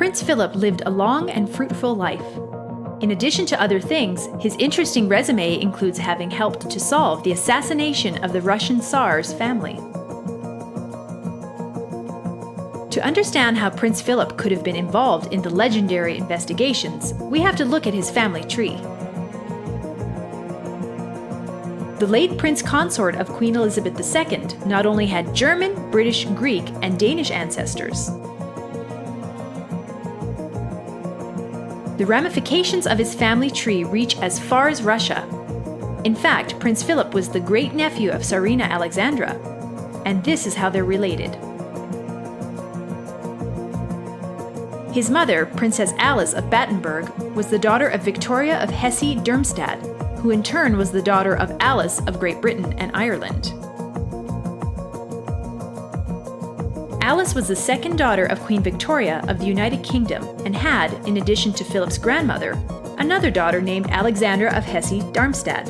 Prince Philip lived a long and fruitful life. In addition to other things, his interesting resume includes having helped to solve the assassination of the Russian Tsar's family. To understand how Prince Philip could have been involved in the legendary investigations, we have to look at his family tree. The late Prince Consort of Queen Elizabeth II not only had German, British, Greek, and Danish ancestors. The ramifications of his family tree reach as far as Russia. In fact, Prince Philip was the great-nephew of Tsarina Alexandra, and this is how they're related. His mother, Princess Alice of Battenberg, was the daughter of Victoria of Hesse-Darmstadt, who in turn was the daughter of Alice of Great Britain and Ireland. Alice was the second daughter of Queen Victoria of the United Kingdom and had, in addition to Philip's grandmother, another daughter named Alexandra of Hesse-Darmstadt.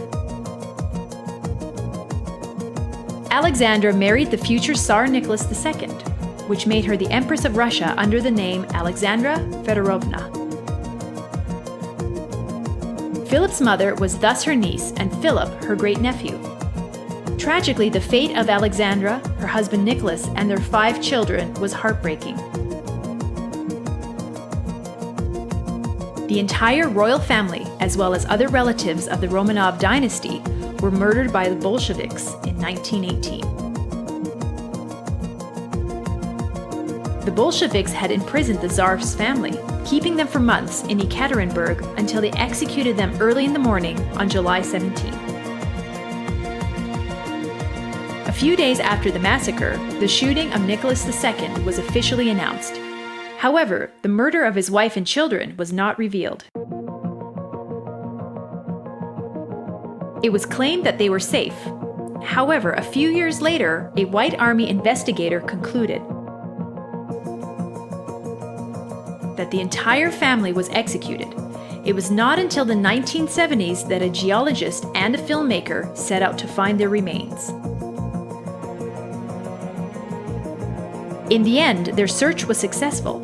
Alexandra married the future Tsar Nicholas II, which made her the Empress of Russia under the name Alexandra Fedorovna. Philip's mother was thus her niece and Philip her great-nephew. Tragically, the fate of Alexandra, her husband Nicholas, and their 5 children was heartbreaking. The entire royal family, as well as other relatives of the Romanov dynasty, were murdered by the Bolsheviks in 1918. The Bolsheviks had imprisoned the Tsar's family, keeping them for months in Ekaterinburg until they executed them early in the morning on July 17. A few days after the massacre, the shooting of Nicholas II was officially announced. However, the murder of his wife and children was not revealed. It was claimed that they were safe. However, a few years later, a White Army investigator concluded that the entire family was executed. It was not until the 1970s that a geologist and a filmmaker set out to find their remains. In the end, their search was successful.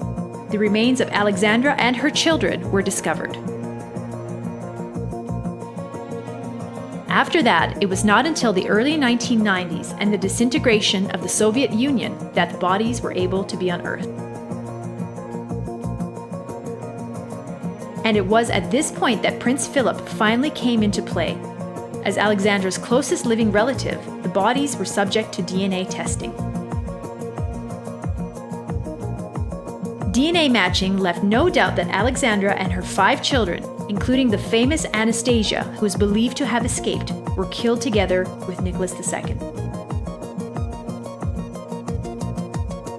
The remains of Alexandra and her children were discovered. After that, it was not until the early 1990s and the disintegration of the Soviet Union that the bodies were able to be unearthed. And it was at this point that Prince Philip finally came into play. As Alexandra's closest living relative, the bodies were subject to DNA testing. DNA matching left no doubt that Alexandra and her 5 children, including the famous Anastasia, who is believed to have escaped, were killed together with Nicholas II.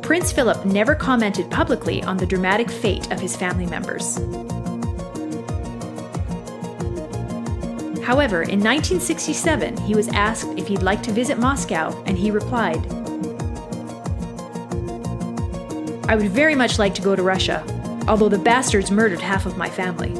Prince Philip never commented publicly on the dramatic fate of his family members. However, in 1967, he was asked if he'd like to visit Moscow, and he replied, "I would very much like to go to Russia, although the bastards murdered half of my family."